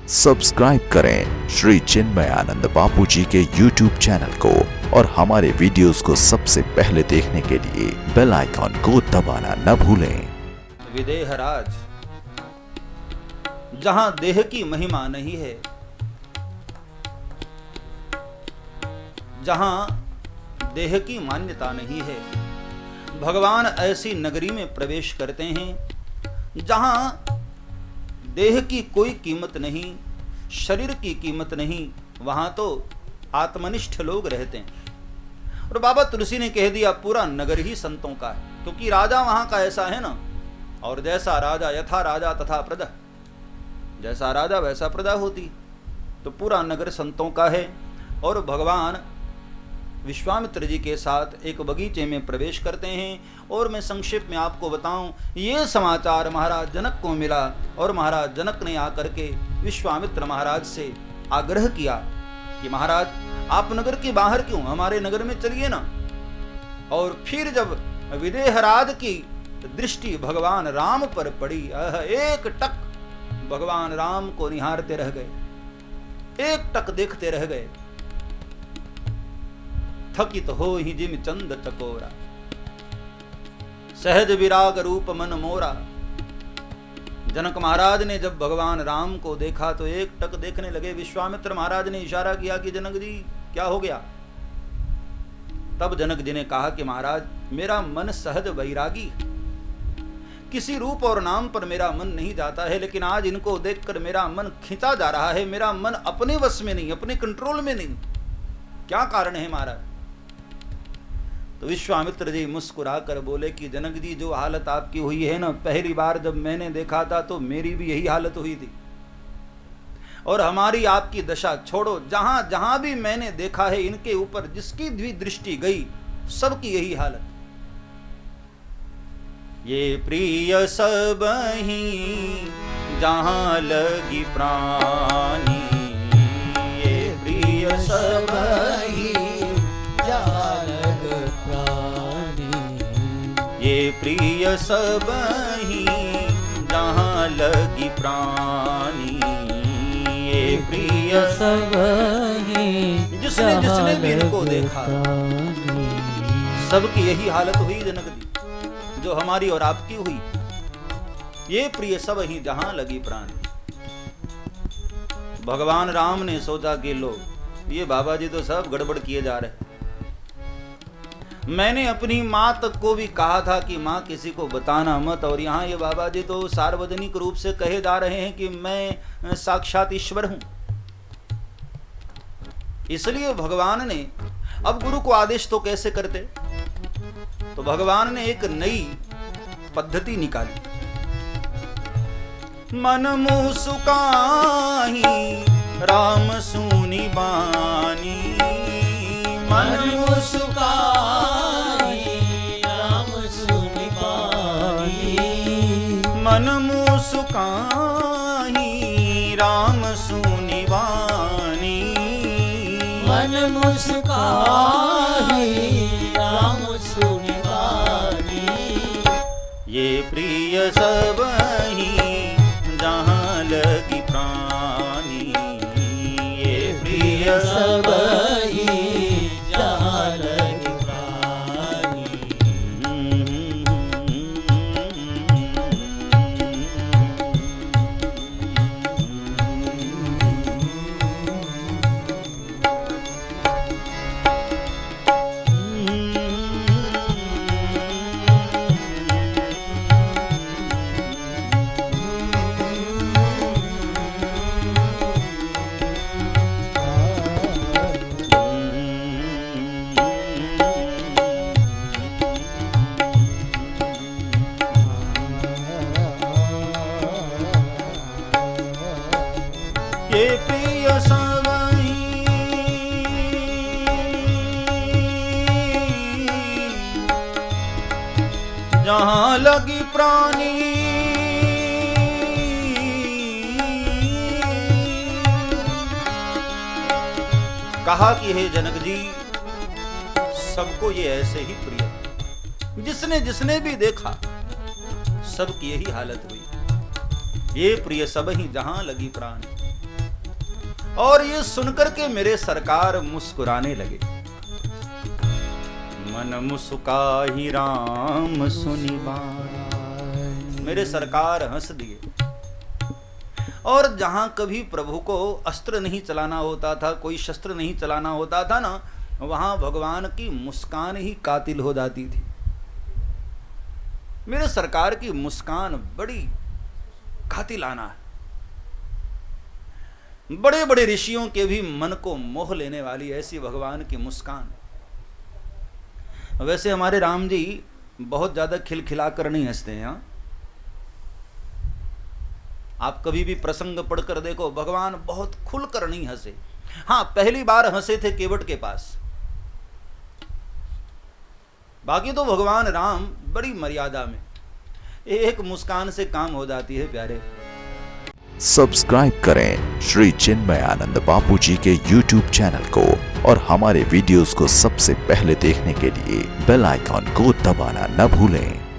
Subscribe करें श्री चिन्मयानंद बापू जी के YouTube channel को और हमारे वीडियोस को सबसे पहले देखने के लिए बेल आइकॉन को दबाना न भूलें। विदेहराज, जहां देह की महिमा नहीं है, जहां देह की मान्यता नहीं है, भगवान ऐसी नगरी में प्रवेश करते हैं जहां देह की कोई कीमत नहीं, शरीर की कीमत नहीं, वहां तो आत्मनिष्ठ लोग रहते हैं। और बाबा तुलसी ने कह दिया पूरा नगर ही संतों का है, क्योंकि राजा वहां का ऐसा है ना। और जैसा राजा यथा राजा तथा प्रजा, जैसा राजा वैसा प्रजा होती, तो पूरा नगर संतों का है। और भगवान विश्वामित्र जी के साथ एक बगीचे में प्रवेश करते हैं। और मैं संक्षेप में आपको बताऊं, ये समाचार महाराज जनक को मिला और महाराज जनक ने आकर के विश्वामित्र महाराज से आग्रह किया कि महाराज आप नगर के बाहर क्यों, हमारे नगर में चलिए ना। और फिर जब विदेहराज की दृष्टि भगवान राम पर पड़ी, एक टक भगवान राम को निहारते रह गए, एक टक देखते रह गए। थकित हो ही जिम चंद चकोरा, सहज विराग रूप मन मोरा। जनक महाराज ने जब भगवान राम को देखा तो एक टक देखने लगे। विश्वामित्र महाराज ने इशारा किया कि जनक जी क्या हो गया। तब जनक जी ने कहा कि महाराज मेरा मन सहज वैरागी, किसी रूप और नाम पर मेरा मन नहीं जाता है, लेकिन आज इनको देखकर मेरा मन खिंचा जा रहा है। मेरा मन अपने वश में नहीं, अपने कंट्रोल में नहीं। क्या कारण है महाराज। तो विश्वामित्र जी मुस्कुरा कर बोले कि जनक जी जो हालत आपकी हुई है ना, पहली बार जब मैंने देखा था तो मेरी भी यही हालत हुई थी। और हमारी आपकी दशा छोड़ो, जहां जहां भी मैंने देखा है इनके ऊपर जिसकी भी दृष्टि गई सबकी यही हालत। ये प्रिय सब ही जहां लगी प्राणी, ये प्रिय सब ही जहां लगी प्राणी, ये प्रिय सब ही जहां लगी प्राणी, ये प्रिय सब ही जिसने जिसने भी इनको देखा सबकी यही हालत हुई जनक जी जो हमारी और आपकी हुई। ये प्रिय सब ही जहां लगी प्राणी। भगवान राम ने सोचा कि लो ये बाबा जी तो सब गड़बड़ किए जा रहे। मैंने अपनी माँ तक को भी कहा था कि माँ किसी को बताना मत, और यहाँ ये बाबा जी तो सार्वजनिक रूप से कहे जा रहे हैं कि मैं साक्षात ईश्वर हूं। इसलिए भगवान ने अब गुरु को आदेश तो कैसे करते, तो भगवान ने एक नई पद्धति निकाली। मन मुँह सुकाही राम सुनी बानी, मन मुँह सुकाही राम सुनी बानी, मन मुँह सुकाही राम सुनी बानी, मन मुँह सुकाही राम सुनी बानी। ये प्रिय सब ही जहां लगी प्राणी, ये प्रिय सब ही जहां लगी प्राणी। ये प्रिय सब ही जहां लगी प्राणी, कहा कि हे जनक जी सबको ये ऐसे ही प्रिय, जिसने जिसने भी देखा सबकी यही हालत हुई। ये प्रिय सब ही जहां लगी प्राण। और ये सुनकर के मेरे सरकार मुस्कुराने लगे। मन मुस्काही राम सुनि बानी, मेरे सरकार हंस दिए। और जहां कभी प्रभु को अस्त्र नहीं चलाना होता था, कोई शस्त्र नहीं चलाना होता था ना, वहां भगवान की मुस्कान ही कातिल हो जाती थी। मेरे सरकार की मुस्कान बड़ी कातिलाना है, बड़े बड़े ऋषियों के भी मन को मोह लेने वाली ऐसी भगवान की मुस्कान। वैसे हमारे राम जी बहुत ज्यादा खिलखिला कर नहीं हंसते हैं। हाँ? आप कभी भी प्रसंग पढ़कर देखो, भगवान बहुत खुलकर नहीं हंसे। हाँ, पहली बार हंसे थे केवट के पास, बाकी तो भगवान राम बड़ी मर्यादा में, एक मुस्कान से काम हो जाती है प्यारे। सब्सक्राइब करें श्री चिन्मयानंद बापू जी के YouTube चैनल को और हमारे वीडियोस को सबसे पहले देखने के लिए बेल आइकॉन को दबाना न भूलें।